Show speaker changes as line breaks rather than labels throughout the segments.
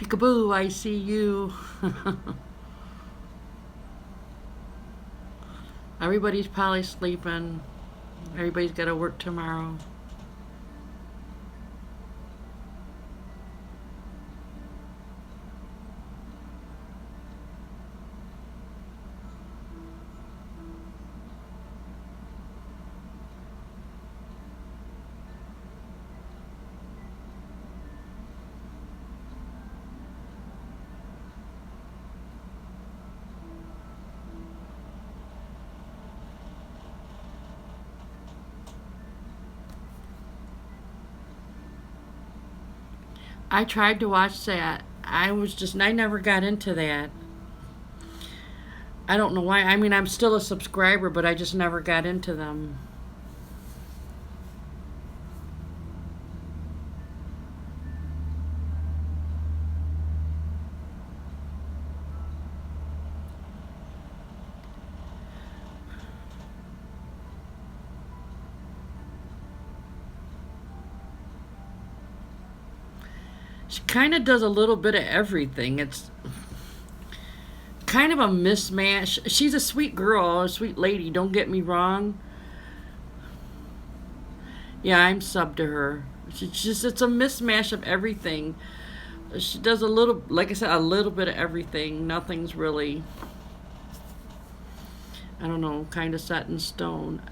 Peekaboo, I see you. Everybody's probably sleeping. Everybody's got to work tomorrow. I tried to watch that. I never got into that. I don't know why. I mean, I'm still a subscriber, but I just never got into them. She kind of does a little bit of everything. It's kind of a mismatch. She's a sweet girl, a sweet lady, don't get me wrong. Yeah, I'm sub to her. It's a mismatch of everything. She does a little, like I said, a little bit of everything. Nothing's really, I don't know, kind of set in stone.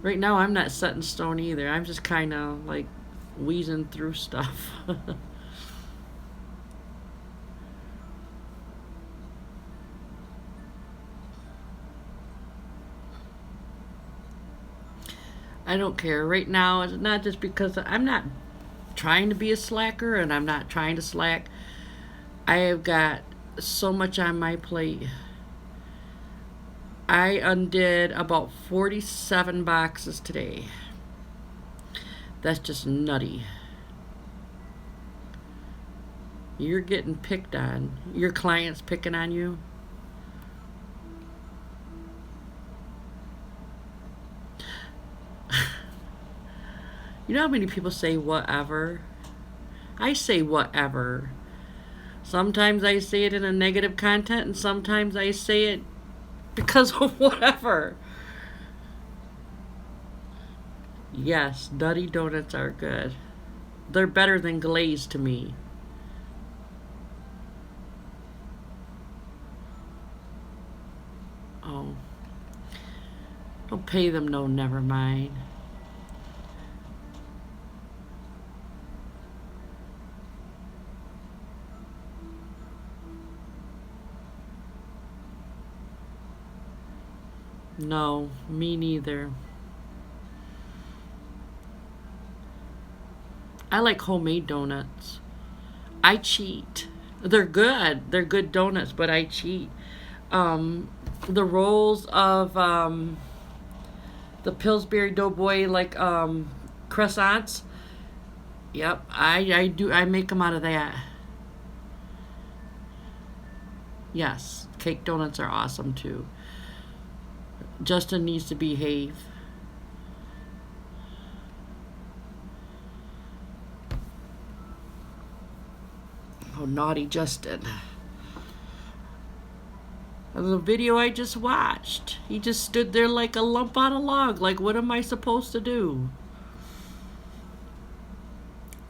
Right now, I'm not set in stone either. I'm just kind of like wheezing through stuff. I don't care. Right now, it's not just because I'm not trying to be a slacker and I'm not trying to slack. I have got so much on my plate. I undid about 47 boxes today. That's just nutty. You're getting picked on. Your client's picking on you. You know how many people say whatever? I say whatever. Sometimes I say it in a negative content, and sometimes I say it because of whatever. Yes, nutty donuts are good. They're better than glazed to me. Oh, don't pay them no, never mind. No, me neither. I like homemade donuts. I cheat. They're good. They're good donuts, but I cheat. Um, the rolls of the Pillsbury Doughboy like croissants. Yep, I do. I make them out of that. Yes, cake donuts are awesome too. Justin needs to behave. Oh, naughty Justin. The video I just watched. He just stood there like a lump on a log. Like, what am I supposed to do?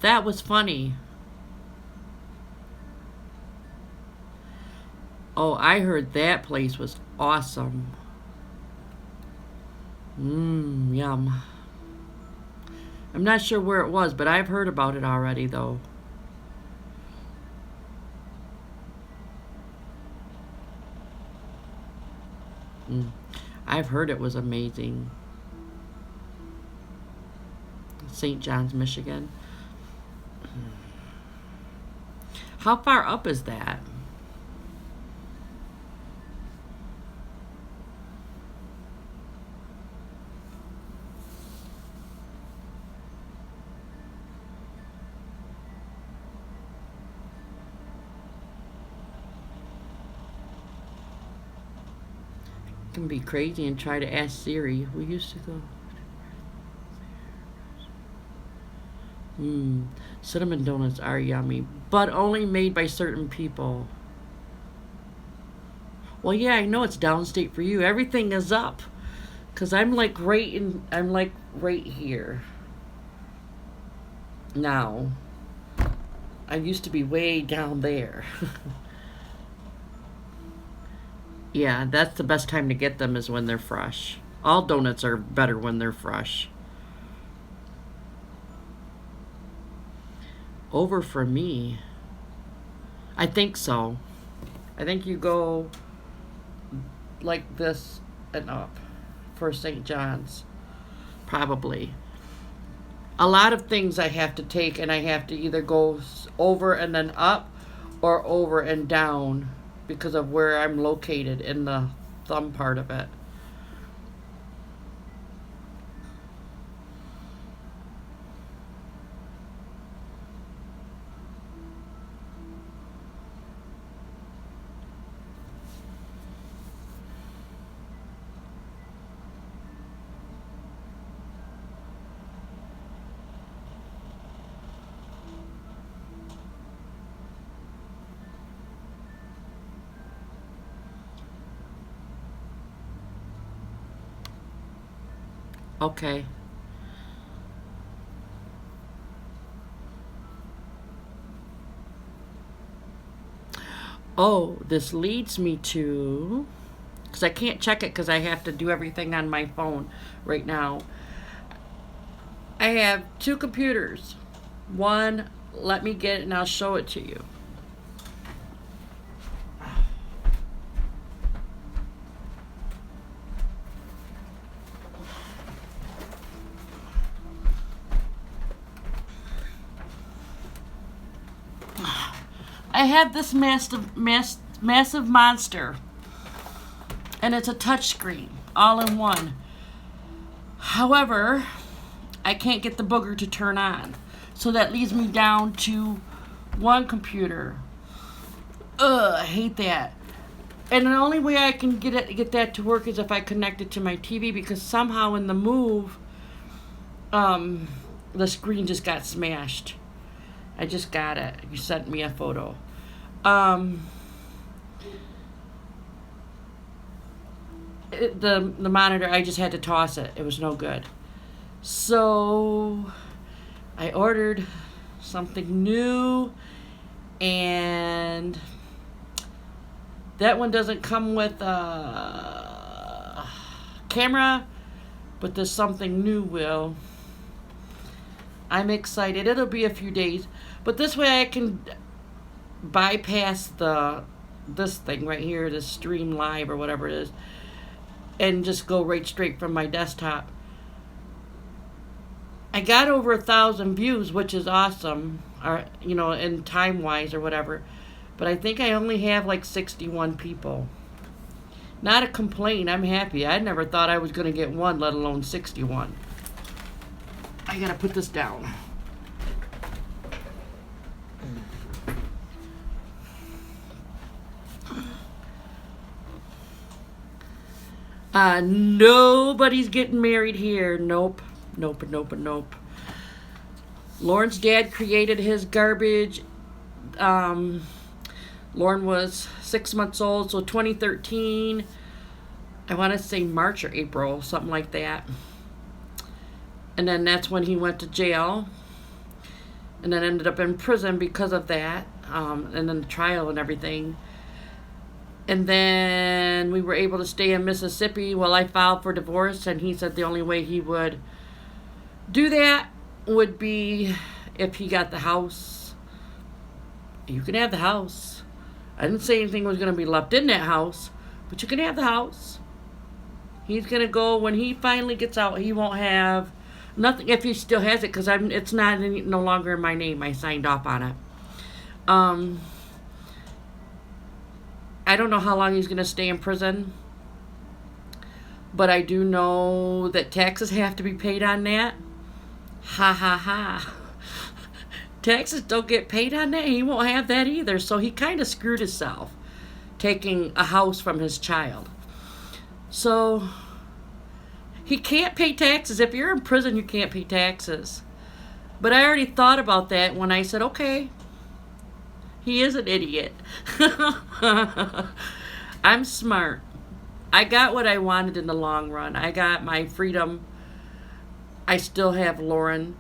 That was funny. Oh, I heard that place was awesome. Mmm, yum. I'm not sure where it was, but I've heard about it already, though. Mm. I've heard it was amazing. St. John's, Michigan. How far up is that? It can be crazy and try to ask Siri. We used to go. Mm. Cinnamon donuts are yummy, but only made by certain people. Well, yeah, I know it's downstate for you. Everything is up, cause I'm like right here now. I used to be way down there. Yeah, that's the best time to get them is when they're fresh. All donuts are better when they're fresh. Over for me. I think so. I think you go like this and up for St. John's. Probably. A lot of things I have to take, and I have to either go over and then up or over and down because of where I'm located in the thumb part of it. Okay. Oh, this leads me to, because I can't check it because I have to do everything on my phone right now. I have two computers. One, let me get it and I'll show it to you. I have this massive monster, and it's a touchscreen, all in one. However, I can't get the booger to turn on, so that leaves me down to one computer. Ugh, I hate that. And the only way I can get that to work is if I connect it to my TV, because somehow in the move, the screen just got smashed. I just got it. You sent me a photo. Um, the monitor, I just had to toss it. It was no good. So I ordered something new, and that one doesn't come with a camera, but there's something new will. I'm excited. It'll be a few days, but this way I can bypass this thing right here, this stream live or whatever it is, and just go right straight from my desktop. I got over 1,000 views, which is awesome, or in time wise or whatever. But I think I only have like 61 people. Not a complaint. I'm happy. I never thought I was going to get one, let alone 61. I gotta put this down. Nobody's getting married here. Nope. Nope, nope, nope. Lauren's dad created his garbage. Lauren was 6 months old, so 2013. I want to say March or April, something like that. And then that's when he went to jail. And then ended up in prison because of that. And then the trial and everything. And then we were able to stay in Mississippi while I filed for divorce. And he said the only way he would do that would be if he got the house. You can have the house. I didn't say anything was going to be left in that house, but you can have the house. He's going to go, when he finally gets out, he won't have nothing, if he still has it, because it's not no longer in my name. I signed off on it. I don't know how long he's going to stay in prison, but I do know that taxes have to be paid on that. Ha ha ha. Taxes don't get paid on that. He won't have that either. So he kind of screwed himself, taking a house from his child. So he can't pay taxes. If you're in prison, you can't pay taxes. But I already thought about that when I said, okay, he is an idiot. I'm smart. I got what I wanted in the long run. I got my freedom. I still have Lauren.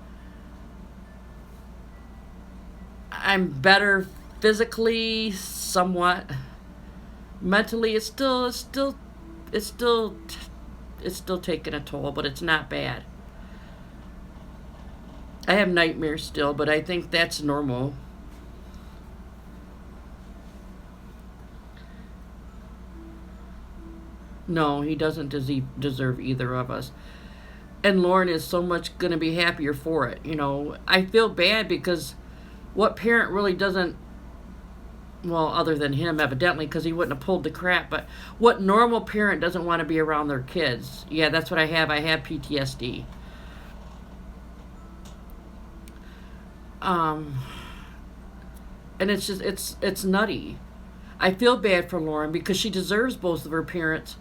I'm better physically, somewhat. Mentally, it's still, it's still taking a toll, but it's not bad. I have nightmares still, but I think that's normal. No, he doesn't deserve either of us. And Lauren is so much going to be happier for it. I feel bad because what parent really doesn't, well, other than him, evidently, because he wouldn't have pulled the crap, but what normal parent doesn't want to be around their kids? Yeah, that's what I have. I have PTSD. Um, and it's nutty. I feel bad for Lauren because she deserves both of her parents,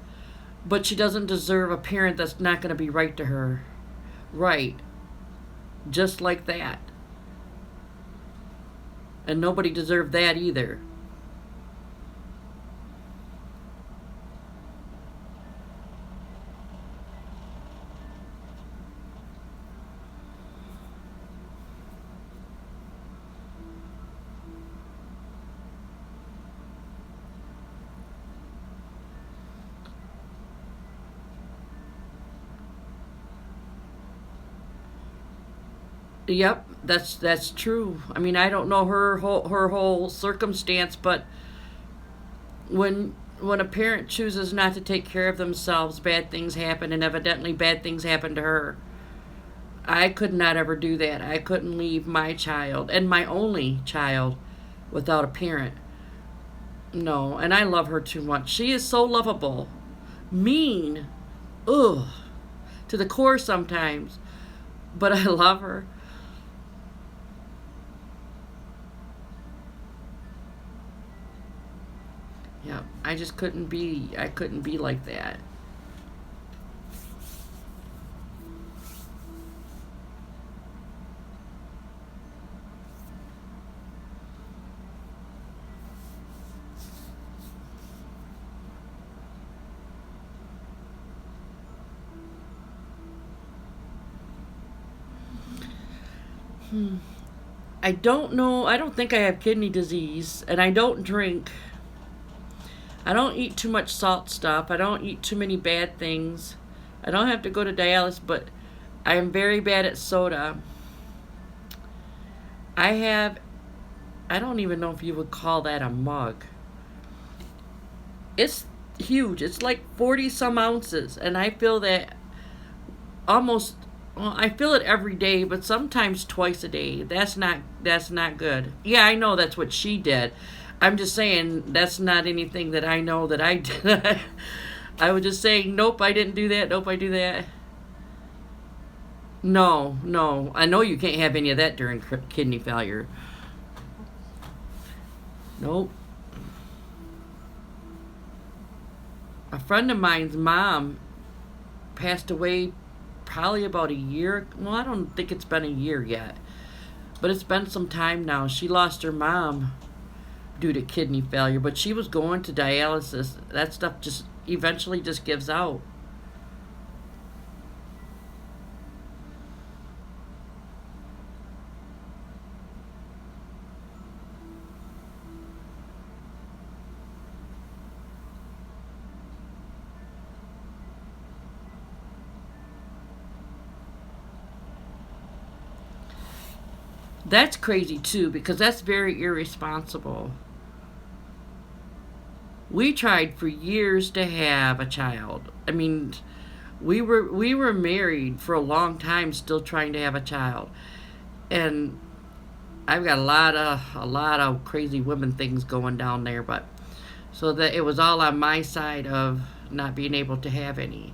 but she doesn't deserve a parent that's not going to be right to her. Right. Just like that. And nobody deserved that either. Yep, that's true. I mean, I don't know her whole circumstance, but when a parent chooses not to take care of themselves, bad things happen, and evidently bad things happen to her. I could not ever do that. I couldn't leave my child and my only child without a parent. No, and I love her too much. She is so lovable. Mean. Ugh. To the core sometimes. But I love her. Yeah, I couldn't be like that. Hmm. I don't know. I don't think I have kidney disease, and I don't drink. I don't eat too much salt stuff. I don't eat too many bad things. I don't have to go to dialysis, but I am very bad at soda. I have, I don't even know if you would call that a mug. It's huge. It's like 40 some ounces, and I feel that almost, well, I feel it every day, but sometimes twice a day. That's not good. Yeah, I know that's what she did. I'm just saying that's not anything that I know that I did. I was just saying, nope, I didn't do that. Nope, I do that. No, no. I know you can't have any of that during kidney failure. Nope. A friend of mine's mom passed away probably about a year. Well, I don't think it's been a year yet, but it's been some time now. She lost her mom due to kidney failure, but she was going to dialysis. That stuff just eventually just gives out. That's crazy too because that's very irresponsible. We tried for years to have a child. I mean, we were married for a long time still trying to have a child. And I've got a lot of crazy women things going down there, but so that it was all on my side of not being able to have any.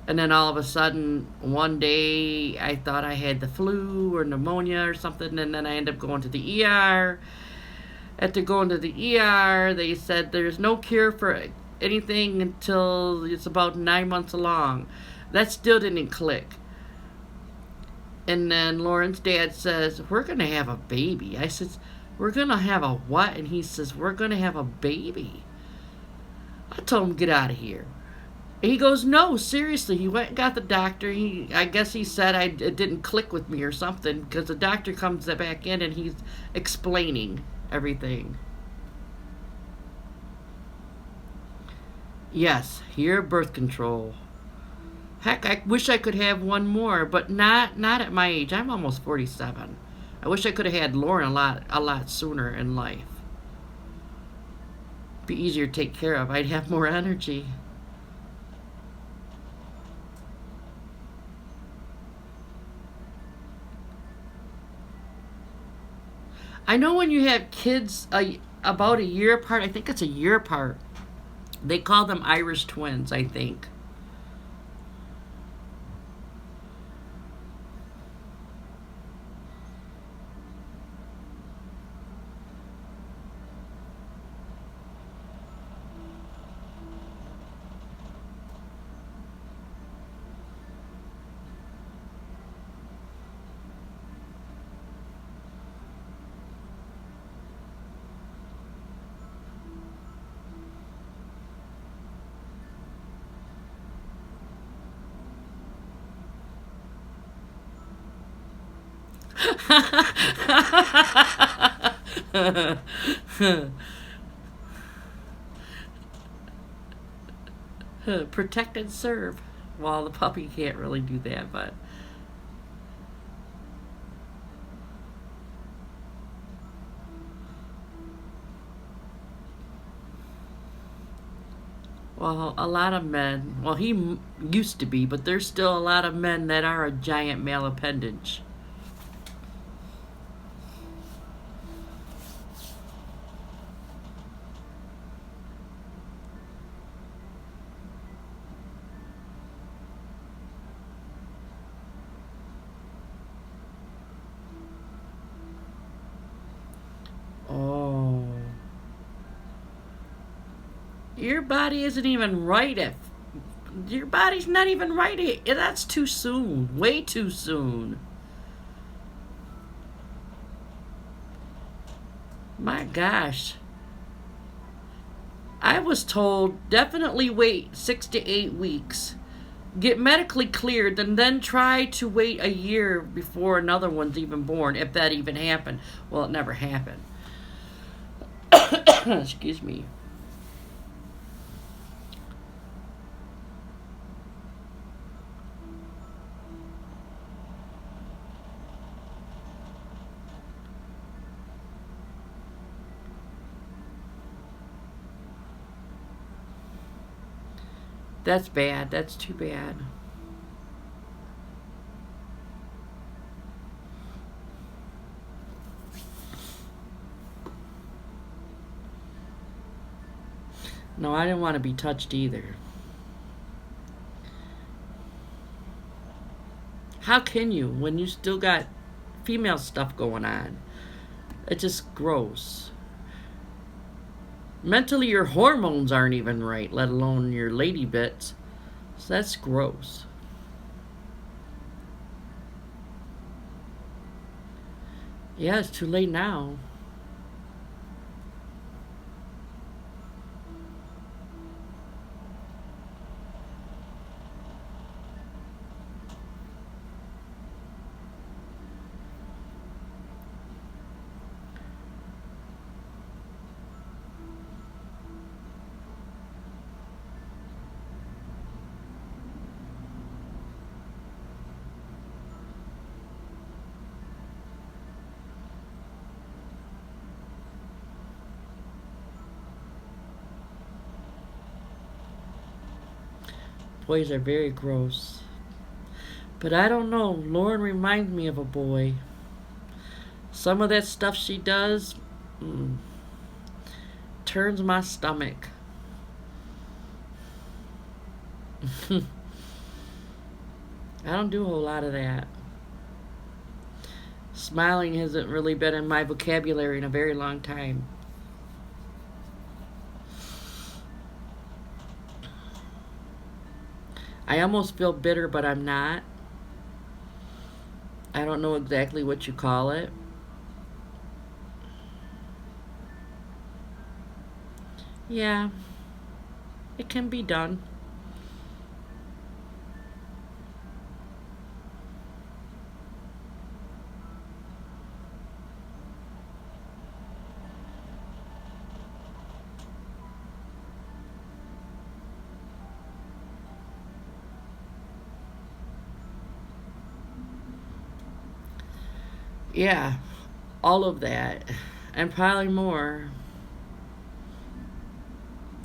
And then all of a sudden, one day, I thought I had the flu or pneumonia or something, and then I ended up going to the ER. After going to the ER, they said there's no cure for anything until it's about 9 months along. That still didn't click. And then Lauren's dad says, "We're going to have a baby." I says, "We're going to have a what?" And he says, "We're going to have a baby." I told him, "Get out of here." And he goes, "No, seriously." He went and got the doctor. I guess he said it didn't click with me or something, because the doctor comes back in and he's explaining everything. Yes, here birth control. Heck, I wish I could have one more, but not at my age. I'm almost 47. I wish I could have had Lauren a lot sooner in life. Be easier to take care of. I'd have more energy. I know when you have kids about a year apart, I think it's a year apart, they call them Irish twins, I think. Protect and serve. Well, the puppy can't really do that, but well, a lot of men. Well, used to be, but there's still a lot of men that are a giant male appendage. Oh, your body isn't even right if your body's not even right. That's too soon. Way too soon. My gosh. I was told definitely wait 6 to 8 weeks. Get medically cleared and then try to wait a year before another one's even born, if that even happened. Well, it never happened. Excuse me. That's bad. That's too bad. No, I didn't want to be touched either. How can you when you still got female stuff going on? It's just gross. Mentally, your hormones aren't even right, let alone your lady bits. So that's gross. Yeah, it's too late now. Boys are very gross. But I don't know. Lauren reminds me of a boy. Some of that stuff she does turns my stomach. I don't do a whole lot of that. Smiling hasn't really been in my vocabulary in a very long time. I almost feel bitter, but I'm not. I don't know exactly what you call it. Yeah, it can be done. Yeah, all of that. And probably more.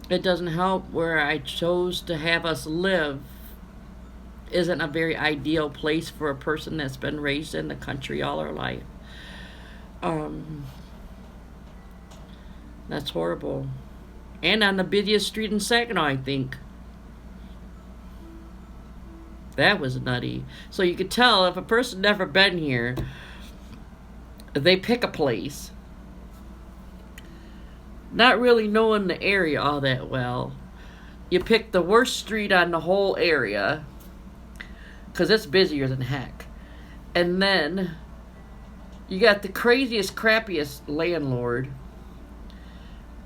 It doesn't help where I chose to have us live isn't a very ideal place for a person that's been raised in the country all her life. Um, that's horrible. And on the busiest street in Saginaw, I think. That was nutty. So you could tell if a person never been here, they pick a place, not really knowing the area all that well. You pick the worst street on the whole area, because it's busier than heck. And then you got the craziest, crappiest landlord.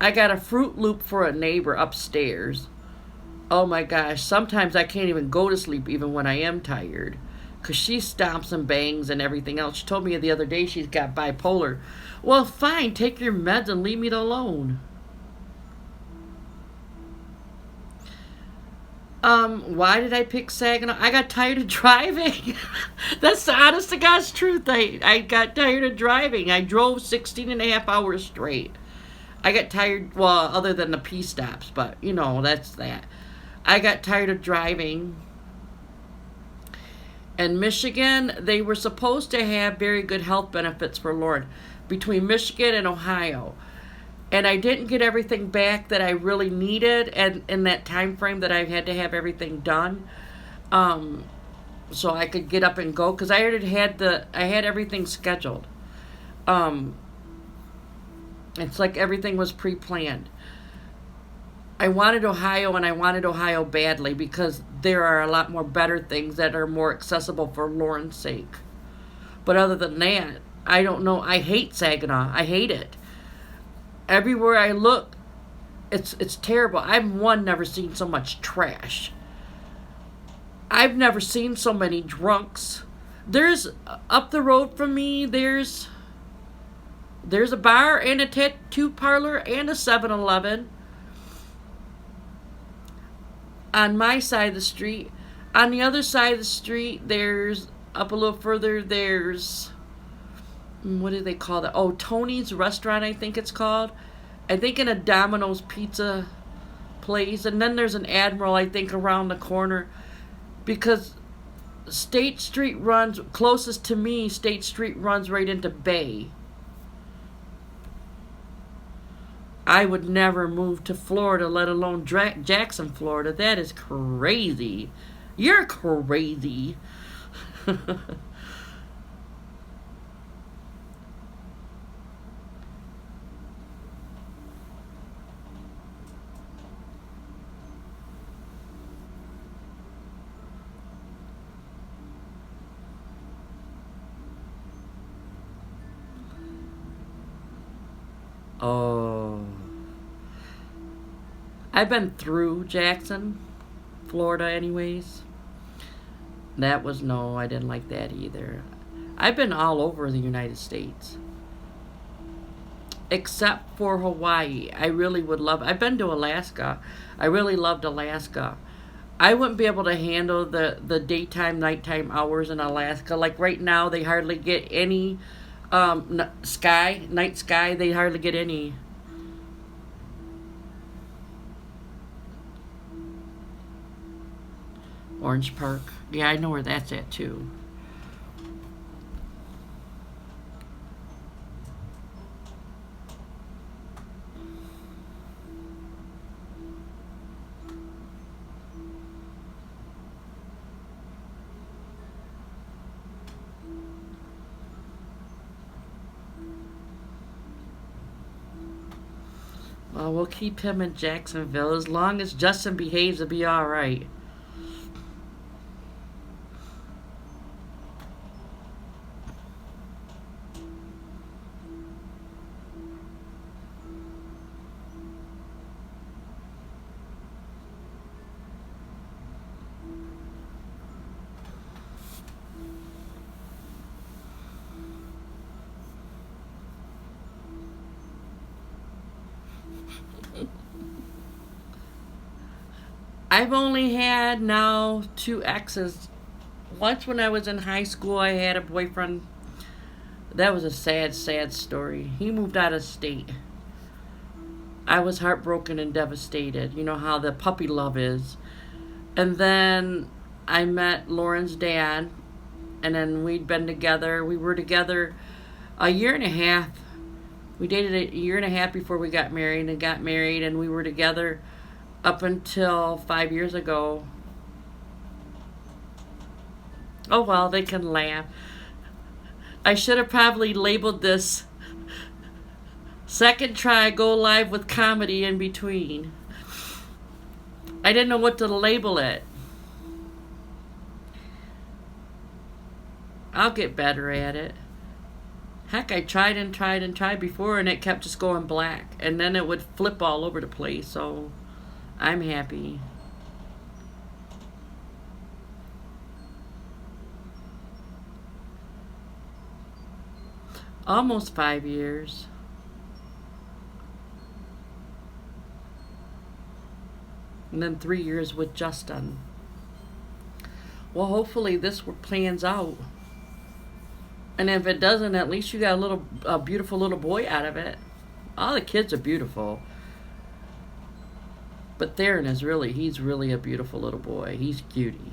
I got a Fruit Loop for a neighbor upstairs. Oh my gosh, sometimes I can't even go to sleep even when I am tired. Because she stomps and bangs and everything else. She told me the other day she's got bipolar. Well, fine, take your meds and leave me alone. Why did I pick Saginaw? I got tired of driving. That's the honest to God's truth. I got tired of driving. I drove 16 and a half hours straight. I got tired, well, other than the P stops, but, that's that. I got tired of driving. And Michigan, they were supposed to have very good health benefits for Lauren between Michigan and Ohio. And I didn't get everything back that I really needed and in that time frame that I had to have everything done. Um, so I could get up and go because I had everything scheduled. Um, it's like everything was pre-planned. I wanted Ohio and I wanted Ohio badly because there are a lot more better things that are more accessible for Lauren's sake. But other than that, I don't know. I hate Saginaw. I hate it. Everywhere I look, it's terrible. I've never seen so much trash. I've never seen so many drunks. There's up the road from me. There's a bar and a tattoo parlor and a 7-Eleven on my side of the street. On the other side of the street, there's up a little further. There's what do they call that? Oh, Tony's Restaurant, I think it's called. I think in a Domino's Pizza place. And then there's an Admiral, I think, around the corner. Because State Street runs, closest to me, State Street runs right into Bay. I would never move to Florida, let alone Jackson, Florida. That is crazy. You're crazy. Oh. I've been through Jackson, Florida, anyways. That was no, I didn't like that either. I've been all over the United States, except for Hawaii. I really would love. I've been to Alaska. I really loved Alaska. I wouldn't be able to handle the daytime, nighttime hours in Alaska. Like right now, they hardly get any night sky. They hardly get any. Orange Park. Yeah, I know where that's at too. Well, we'll keep him in Jacksonville as long as Justin behaves. It'll be all right. I've only had now two exes. Once when I was in high school, I had a boyfriend. That was a sad, sad story. He moved out of state. I was heartbroken and devastated. You know how the puppy love is. And then I met Lauren's dad, and then we'd been together. We were together a year and a half. We dated a year and a half before we got married, and got married, and we were together up until 5 years ago. Oh well, they can laugh. I should have probably labeled this second try go live with comedy in between. I didn't know what to label it. I'll get better at it. Heck, I tried and tried and tried before, and it kept just going black. And then it would flip all over the place, so I'm happy. Almost 5 years. And then 3 years with Justin. Well, hopefully this plans out. And if it doesn't, at least you got a beautiful little boy out of it. All the kids are beautiful. But Theron he's really a beautiful little boy. He's cutie.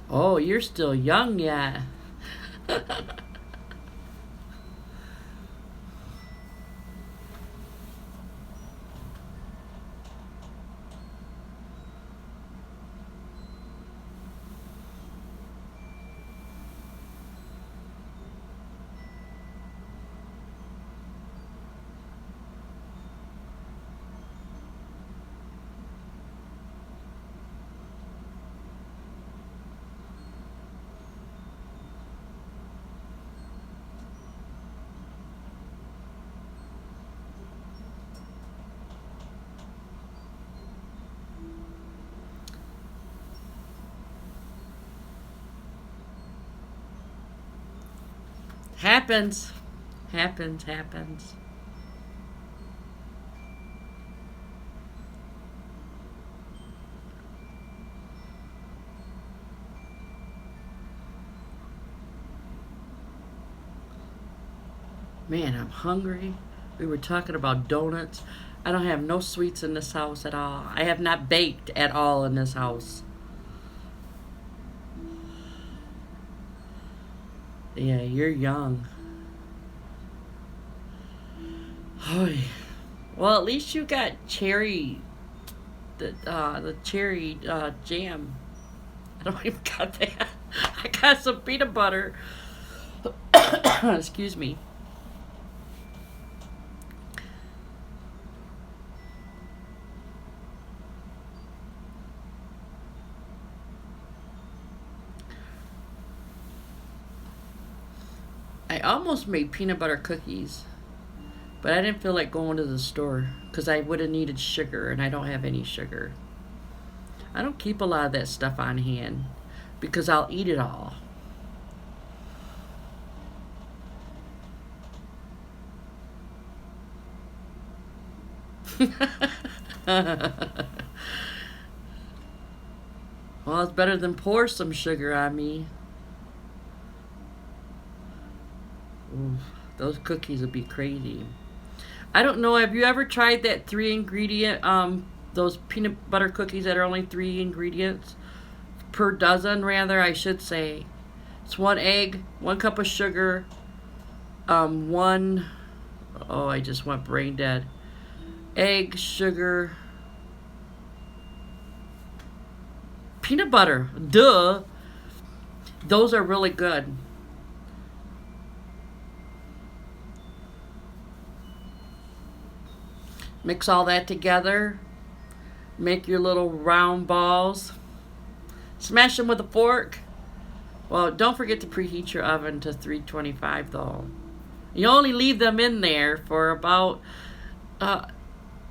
Oh, you're still young yet. Happens. Happens. Man, I'm hungry. We were talking about donuts. I don't have no sweets in this house at all. I have not baked at all in this house. Yeah, you're young. Oy. Well, at least you got the cherry jam. I don't even got that. I got some peanut butter. Excuse me. I almost made peanut butter cookies, but I didn't feel like going to the store because I would have needed sugar, and I don't have any sugar. I don't keep a lot of that stuff on hand because I'll eat it all. Well, it's better than pour some sugar on me. Oof, those cookies would be crazy. I don't know. Have you ever tried that three ingredient, those peanut butter cookies that are only three ingredients per dozen, rather, I should say? It's 1 egg, 1 cup of sugar, one, oh, I just went brain dead. Egg, sugar, peanut butter. Duh. Those are really good. Mix all that together. Make your little round balls. Smash them with a fork. Well, don't forget to preheat your oven to 325 though. You only leave them in there for about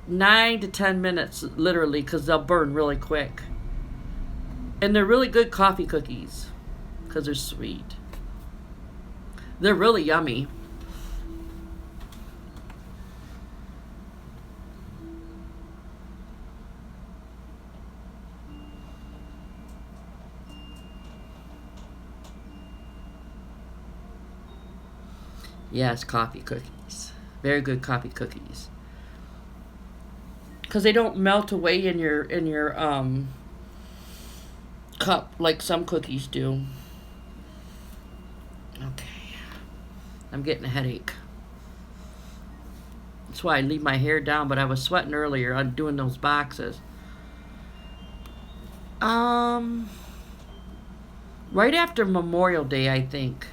9 to 10 minutes, literally, because they'll burn really quick. And they're really good coffee cookies because they're sweet. They're really yummy. Yes, coffee cookies. Very good coffee cookies. Because they don't melt away in your cup like some cookies do. Okay. I'm getting a headache. That's why I leave my hair down, but I was sweating earlier on doing those boxes. Um right after Memorial Day, I think.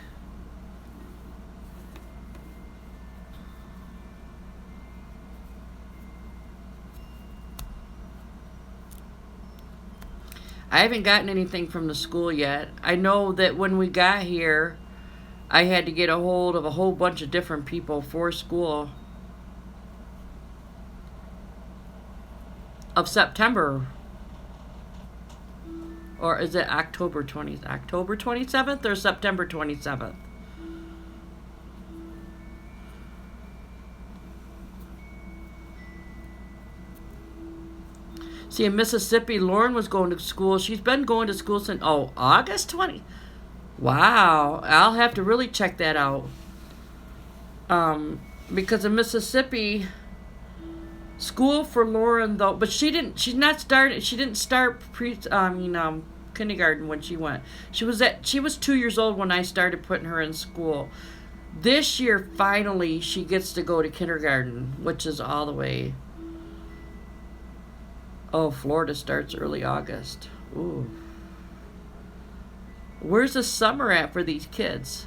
I haven't gotten anything from the school yet. I know that when we got here, I had to get a hold of a whole bunch of different people for school of September. Or is it October 27th or September 27th? See, in Mississippi, Lauren was going to school. She's been going to school since, August 20. Wow. I'll have to really check that out. Because in Mississippi, school for Lauren though, but she didn't start kindergarten when she went. She was 2 years old when I started putting her in school. This year, finally, she gets to go to kindergarten, which is all the way. Oh, Florida starts early August. Ooh. Where's the summer at for these kids?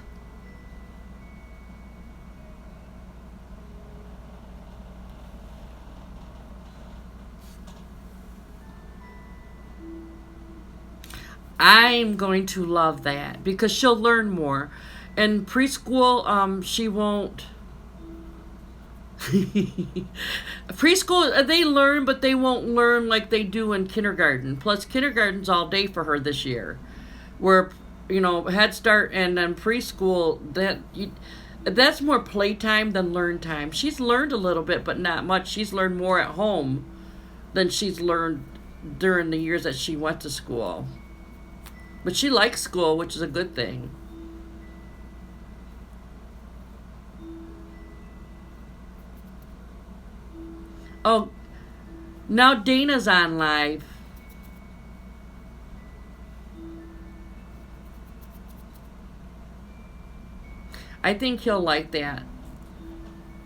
I'm going to love that because she'll learn more. In preschool, she won't. Preschool, they learn, but they won't learn like they do in kindergarten. Plus, kindergarten's all day for her this year. Where, Head Start and then preschool, that's more playtime than learn time. She's learned a little bit, but not much. She's learned more at home than she's learned during the years that she went to school. But she likes school, which is a good thing. Oh, now Dana's on live. I think he'll like that.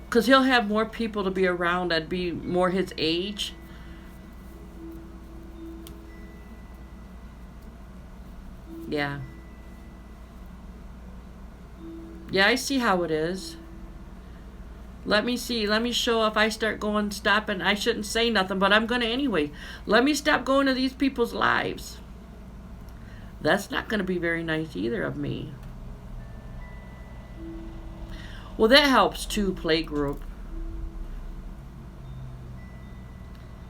Because he'll have more people to be around that'd be more his age. Yeah. Yeah, I see how it is. Let me see. Let me show if I start going, stopping. I shouldn't say nothing, but I'm going to anyway. Let me stop going to these people's lives. That's not going to be very nice either of me. Well, that helps too, playgroup.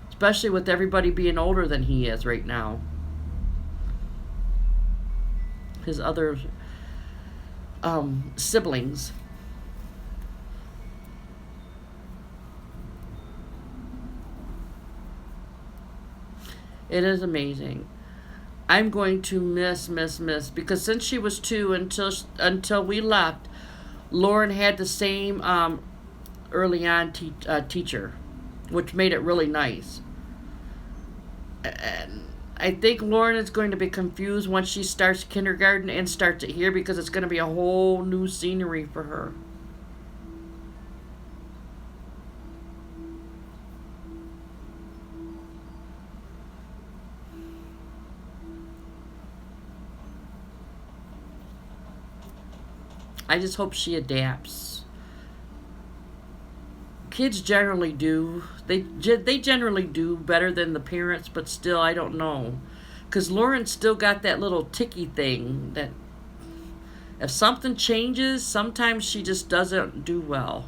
Especially with everybody being older than he is right now. His other siblings. It is amazing. I'm going to miss because since she was 2 until we left, Lauren had the same early on teacher, which made it really nice. And I think Lauren is going to be confused once she starts kindergarten and starts it here because it's going to be a whole new scenery for her. I just hope she adapts. Kids generally do. They generally do better than the parents, but still, I don't know. Because Lauren's still got that little ticky thing that if something changes, sometimes she just doesn't do well.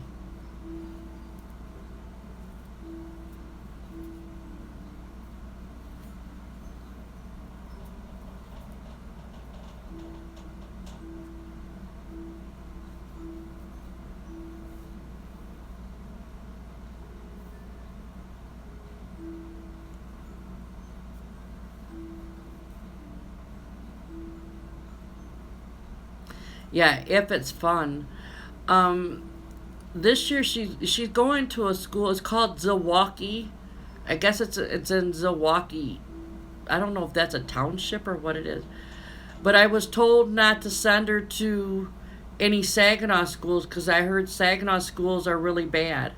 Yeah, if it's fun. Um, this year she's going to a school. It's called Zilwaukee. I guess it's in Zilwaukee. I don't know if that's a township or what it is. But I was told not to send her to any Saginaw schools because I heard Saginaw schools are really bad.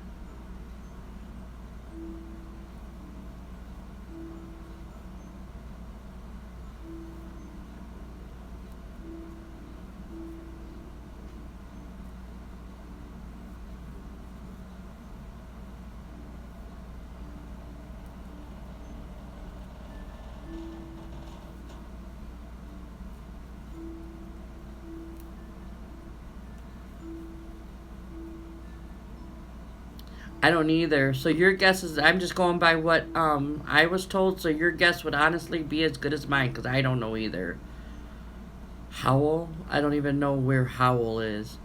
I don't either. So your guess is I'm just going by what I was told. So your guess would honestly be as good as mine because I don't know either. Howell? I don't even know where Howell is.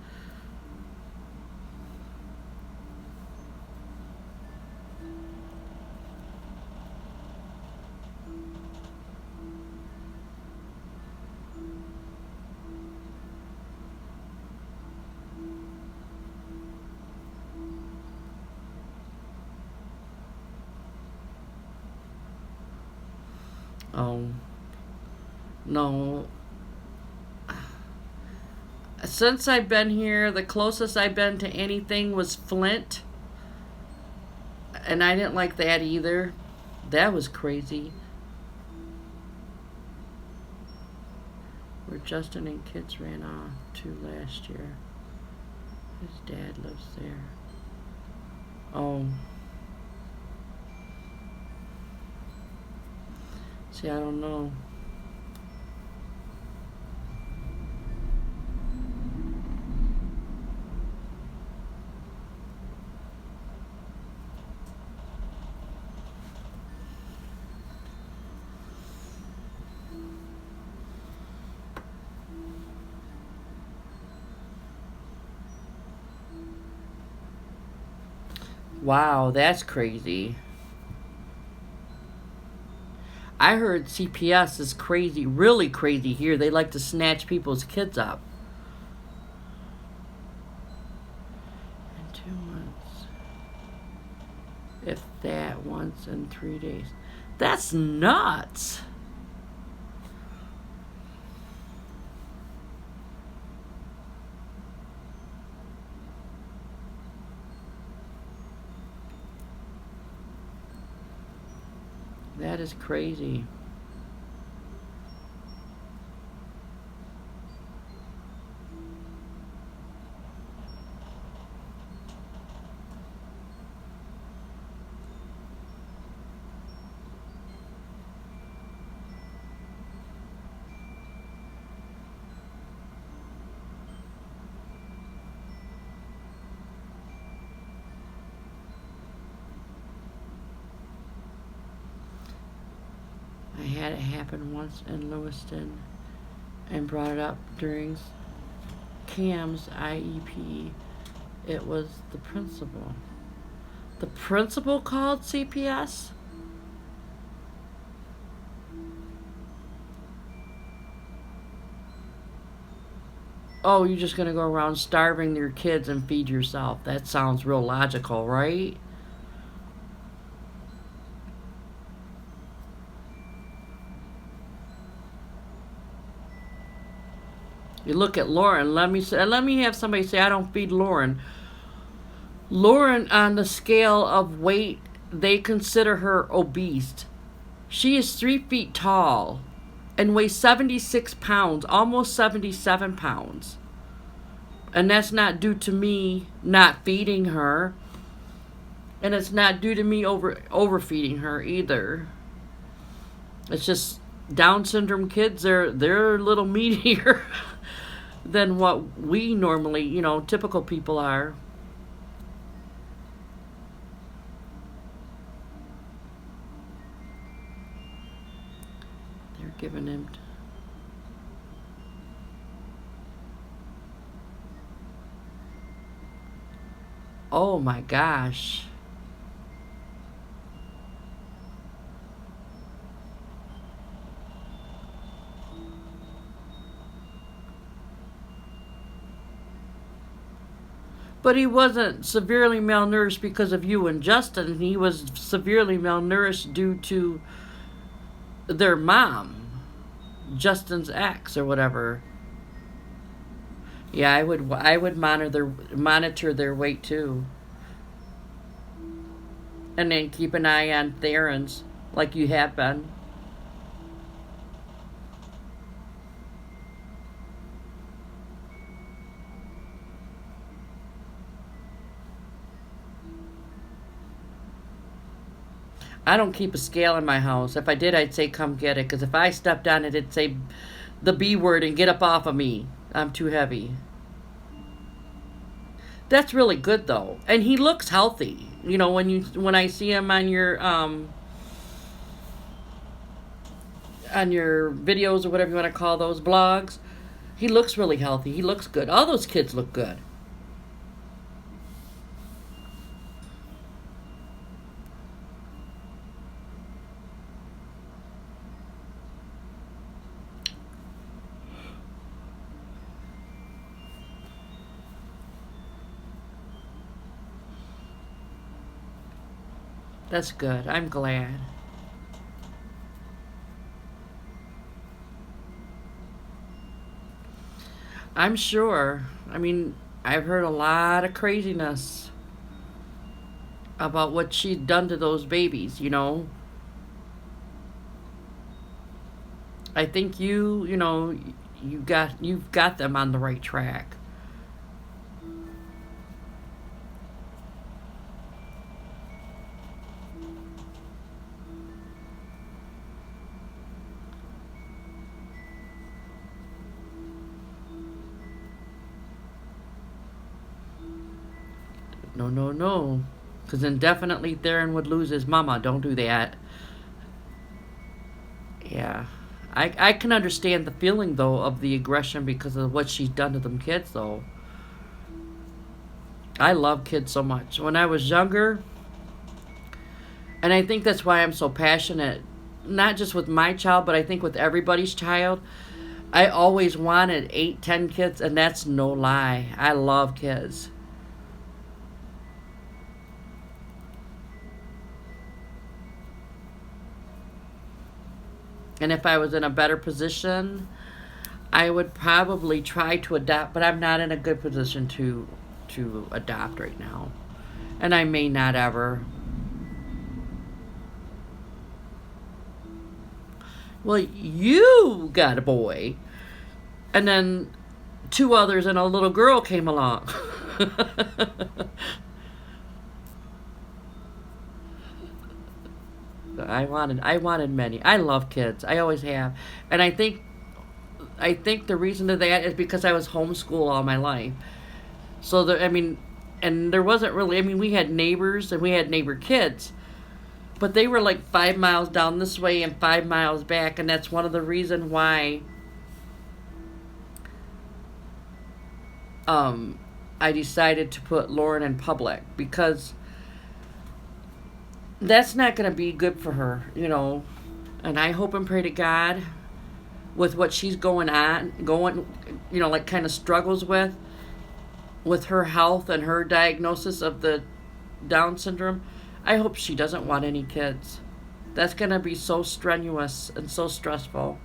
Oh no. Since I've been here, the closest I've been to anything was Flint, and I didn't like that either. That was crazy. Where Justin and kids ran off to last year. His dad lives there. Oh, see, I don't know. Wow, that's crazy. I heard CPS is crazy, really crazy here. They like to snatch people's kids up. In 2 months. If that, once in 3 days. That's nuts. That is crazy. I had it happen once in Lewiston and brought it up during Cam's IEP. It was the principal. The principal called CPS? Oh, you're just gonna go around starving your kids and feed yourself. That sounds real logical, right? You look at Lauren. Let me have somebody say I don't feed Lauren. Lauren, on the scale of weight, they consider her obese. She is 3 feet tall and weighs 76 pounds, almost 77 pounds. And that's not due to me not feeding her. And it's not due to me overfeeding her either. It's just Down syndrome kids, they're a little meatier than what we normally, typical people are. They're giving him. Oh my gosh. But he wasn't severely malnourished because of you and Justin. He was severely malnourished due to their mom, Justin's ex or whatever. Yeah, I would monitor their weight too. And then keep an eye on Theron's like you have been. I don't keep a scale in my house. If I did, I'd say come get it. Because if I stepped on it, it'd say the B word and get up off of me. I'm too heavy. That's really good though, and he looks healthy. When I see him on your videos or whatever you want to call those blogs, he looks really healthy. He looks good. All those kids look good. That's good. I'm glad. I'm sure. I mean, I've heard a lot of craziness about what she's done to those babies. I think you've got them on the right track. No, no, no. Because then definitely Theron would lose his mama. Don't do that. Yeah. I can understand the feeling, though, of the aggression because of what she's done to them kids, though. I love kids so much. When I was younger, and I think that's why I'm so passionate, not just with my child, but I think with everybody's child, I always wanted 8, 10 kids, and that's no lie. I love kids. And if I was in a better position, I would probably try to adopt, but I'm not in a good position to adopt right now. And I may not ever. Well, you got a boy, and then two others and a little girl came along. I wanted many. I love kids. I always have. And I think the reason to that is because I was homeschooled all my life. So and there wasn't really. I mean, we had neighbors and we had neighbor kids, but they were like 5 miles down this way and 5 miles back, and that's one of the reason why um I decided to put Lauren in public because that's not going to be good for her. And I hope and pray to God with what she's like kind of struggles with her health and her diagnosis of the Down syndrome. I hope she doesn't want any kids. That's going to be so strenuous and so stressful.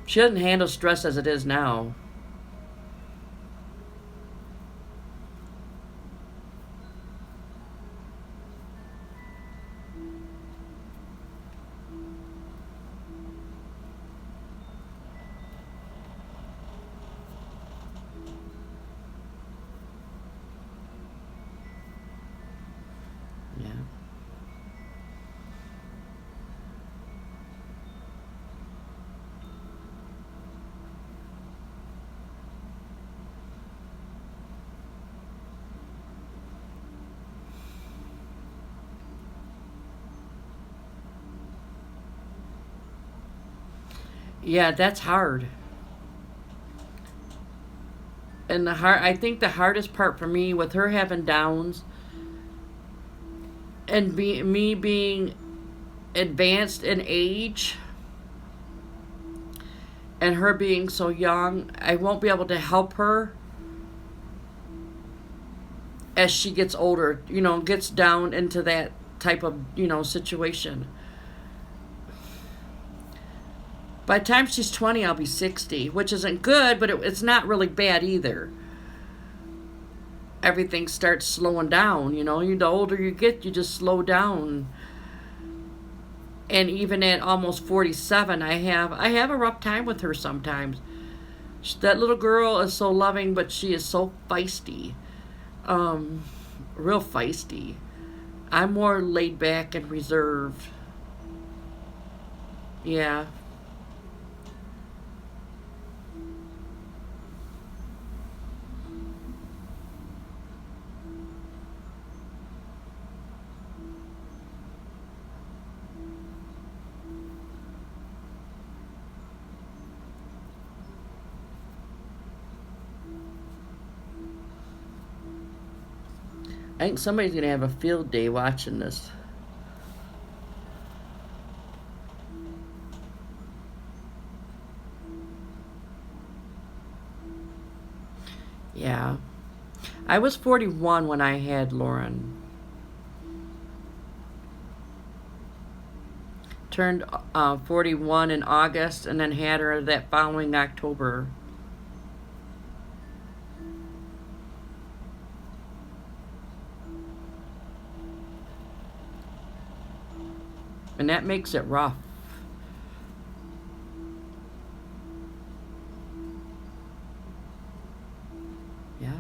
She doesn't handle stress as it is now. Yeah. Yeah, that's hard. And I think the hardest part for me with her having Downs and me being advanced in age and her being so young, I won't be able to help her as she gets older, gets down into that type of, situation. By the time she's 20, I'll be 60, which isn't good, but it's not really bad either. Everything starts slowing down, the older you get, you just slow down. And even at almost 47, I have a rough time with her sometimes. That little girl is so loving, but she is so feisty. Real feisty. I'm more laid back and reserved. Yeah. I think somebody's going to have a field day watching this. Yeah. I was 41 when I had Lauren. Turned 41 in August and then had her that following October. And that makes it rough. Yeah.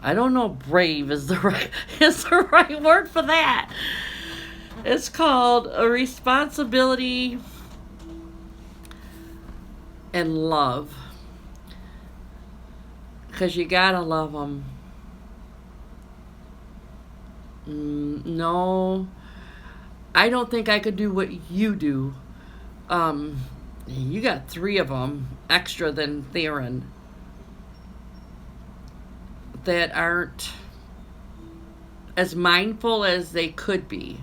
I don't know, brave is the right word for that. It's called a responsibility and love. Because you gotta love them. No, I don't think I could do what you do. You got 3 of them extra than Theron that aren't as mindful as they could be.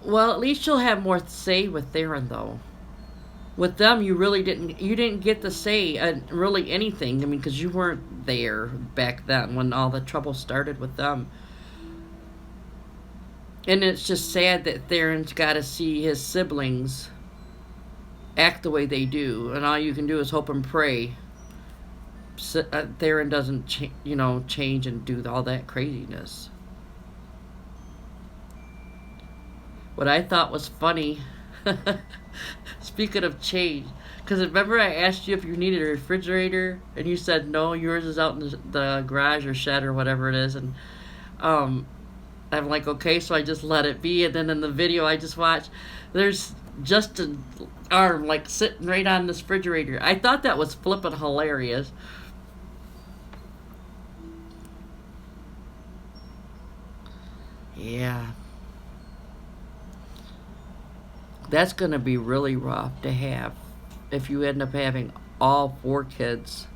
Well, at least you'll have more say with Theron, though. With them, you didn't get to say really anything. I mean, because you weren't there back then when all the trouble started with them. And it's just sad that Theron's got to see his siblings act the way they do, and all you can do is hope and pray Theron doesn't, change and do all that craziness. What I thought was funny, speaking of change, because remember I asked you if you needed a refrigerator, and you said no, yours is out in the garage or shed or whatever it is, and I'm like, okay, so I just let it be, and then in the video I just watched, there's Justin's arm like sitting right on this refrigerator. I thought that was flippin' hilarious. Yeah. That's going to be really rough to have if you end up having all 4 kids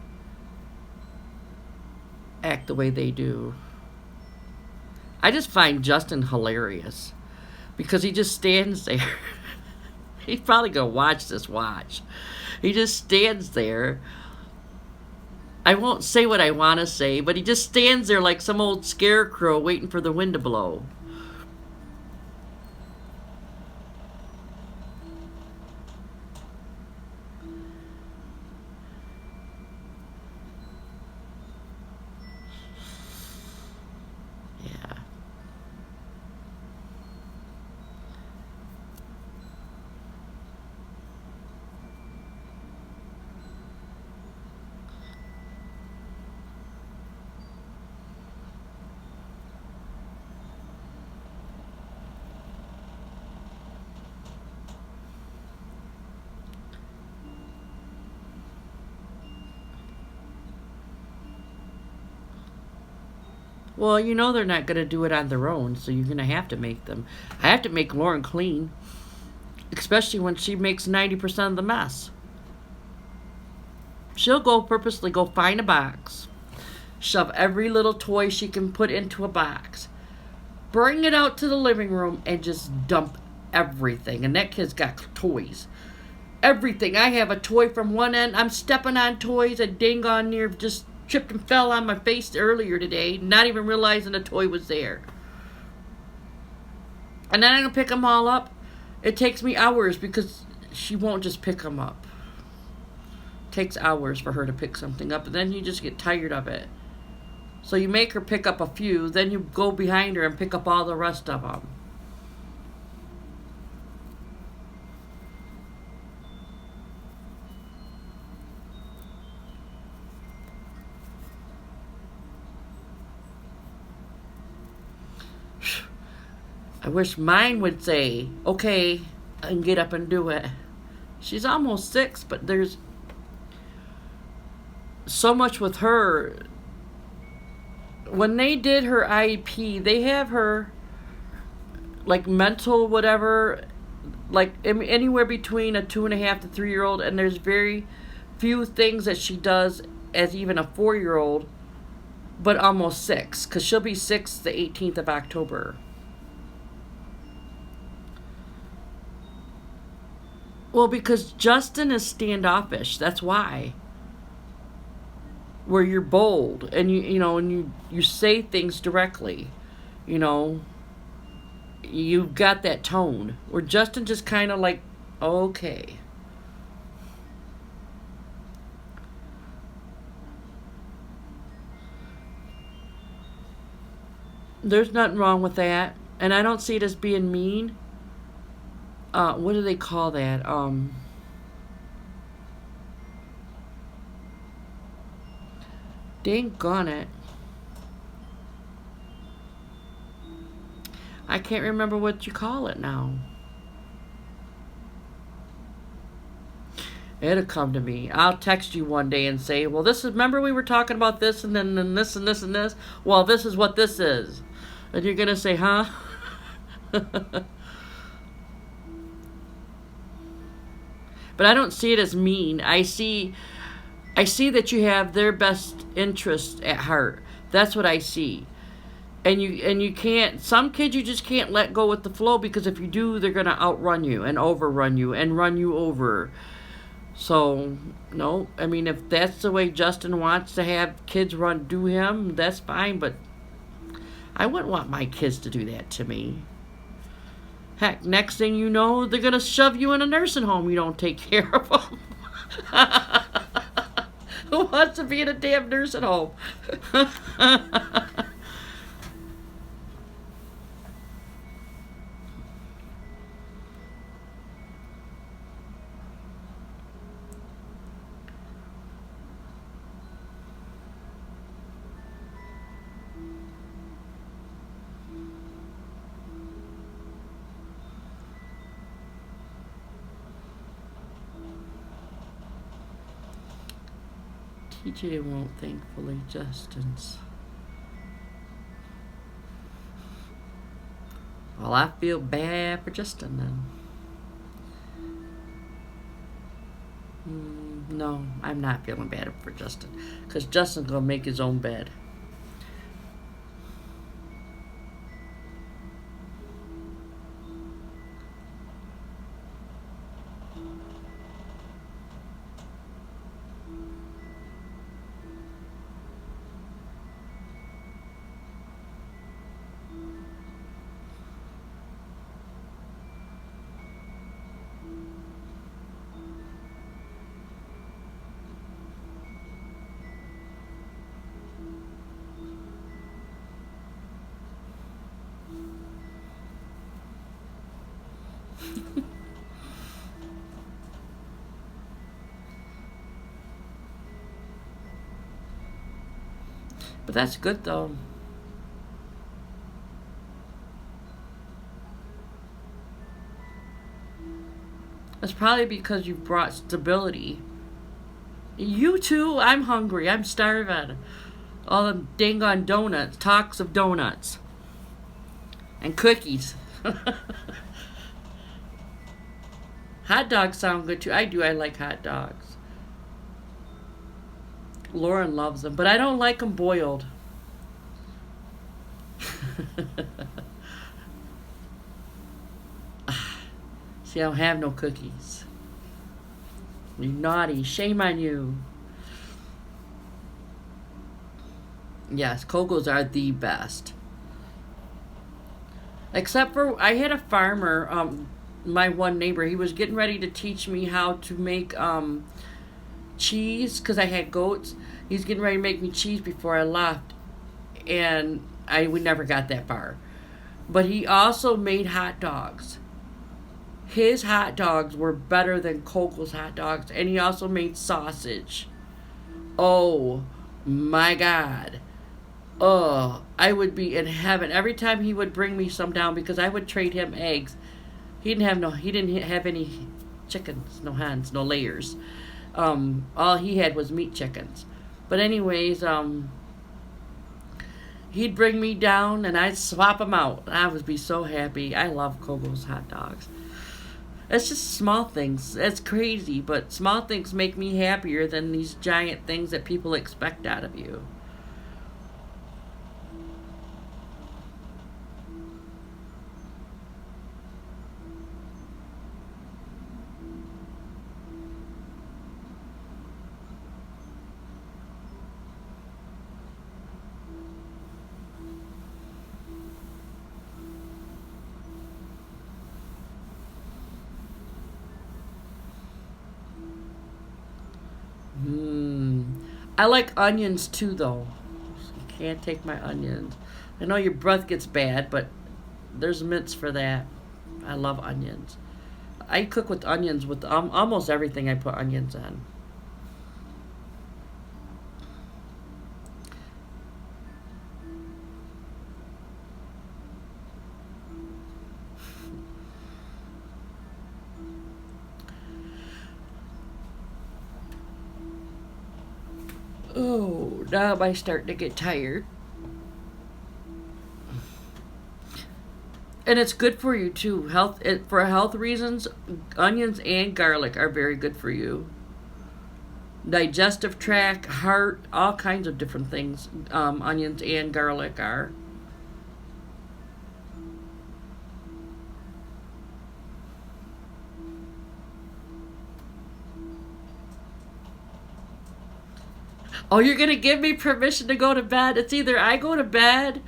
act the way they do. I just find Justin hilarious because he just stands there. He's probably going to watch this watch. He just stands there. I won't say what I want to say, but he just stands there like some old scarecrow waiting for the wind to blow. Yeah. Well, you know they're not going to do it on their own, so you're going to have to make them. I have to make Lauren clean, especially when she makes 90% of the mess. She'll go purposely go find a box, shove every little toy she can put into a box, bring it out to the living room, and just dump everything. And that kid's got toys. Everything. I have a toy from one end. I'm stepping on toys. A dang on near just tripped and fell on my face earlier today, not even realizing a toy was there. And then I'm going to pick them all up. It takes me hours because she won't just pick them up. It takes hours for her to pick something up, and then you just get tired of it. So you make her pick up a few, then you go behind her and pick up all the rest of them. I wish mine would say, okay, and get up and do it. She's almost 6, but there's so much with her. When they did her IEP, they have her like mental whatever, like anywhere between a 2.5 to 3-year-old, and there's very few things that she does as even a 4-year-old, but almost 6, because she'll be 6 the 18th of October. Well, because Justin is standoffish. That's why. Where you're bold and you say things directly. You know, you've got that tone. Where Justin just kind of like, okay. There's nothing wrong with that. And I don't see it as being mean. What do they call that? Dang on it. I can't remember what you call it now. It'll come to me. I'll text you one day and say, well, remember we were talking about this and then this and this and this? Well, this is what this is. And you're going to say, huh? But I don't see it as mean. I see that you have their best interest at heart. That's what I see. And you can't, some kids you just can't let go with the flow, because if you do, they're going to outrun you and overrun you and run you over. So, no, I mean, if that's the way Justin wants to have kids do him, that's fine, but I wouldn't want my kids to do that to me. Heck, next thing you know, they're going to shove you in a nursing home. You don't take care of them. Who wants to be in a damn nursing home? TJ won't, thankfully. Justin's. Well, I feel bad for Justin then. No, I'm not feeling bad for Justin, because Justin's going to make his own bed. But that's good, though. That's probably because you've brought stability. You too, I'm hungry. I'm starving. All them dang on donuts. Talks of donuts. And cookies. Hot dogs sound good too. I do. I like hot dogs. Lauren loves them, but I don't like them boiled. See, I don't have no cookies. You naughty. Shame on you. Yes, Kogels are the best. Except for, I had a farmer, my one neighbor, he was getting ready to teach me how to make cheese because I had goats. He's getting ready to make me cheese before I left, and we never got that far. But he also made hot dogs. His hot dogs were better than Kogel's hot dogs, and he also made sausage. Oh my God. Oh, I would be in heaven every time he would bring me some down because I would trade him eggs. He didn't have any chickens, no hens, no layers. All he had was meat chickens. But anyways, he'd bring me down and I'd swap them out. I would be so happy. I love Kogel's hot dogs. It's just small things. It's crazy, but small things make me happier than these giant things that people expect out of you. Hmm. I like onions too, though. You can't take my onions. I know your breath gets bad, but there's mints for that. I love onions. I cook with onions with almost everything I put onions on. Oh, now am I starting to get tired? And it's good for you too. For health reasons, onions and garlic are very good for you. Digestive tract, heart, all kinds of different things. Onions and garlic are. Oh, you're gonna give me permission to go to bed? It's either I go to bed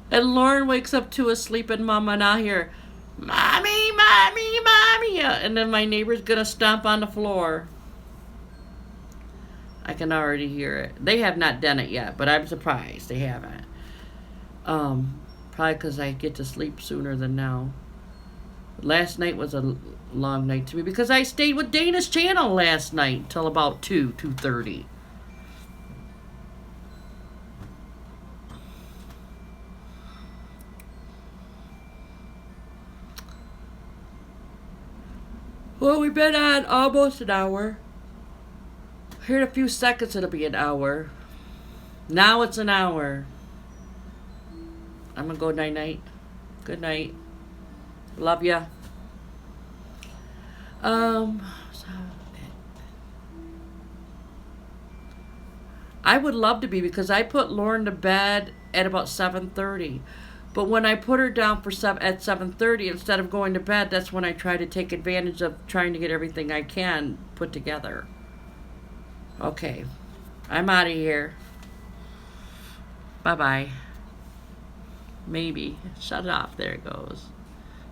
and Lauren wakes up to a sleeping mama and I hear, Mommy, Mommy, Mommy. And then my neighbor's gonna stomp on the floor. I can already hear it. They have not done it yet, but I'm surprised they haven't. Probably because I get to sleep sooner than now. Last night was a long night to me because I stayed with Dana's channel last night till about 2:30. Well, we've been on almost an hour. Here in a few seconds it'll be an hour. Now it's an hour. I'm gonna go night night. Good night. Love ya. So I would love to be because I put Lauren to bed at about 7:30. But when I put her down for at 7:30 instead of going to bed, that's when I try to take advantage of trying to get everything I can put together. Okay. I'm out of here. Bye-bye. Maybe. Shut it off. There it goes.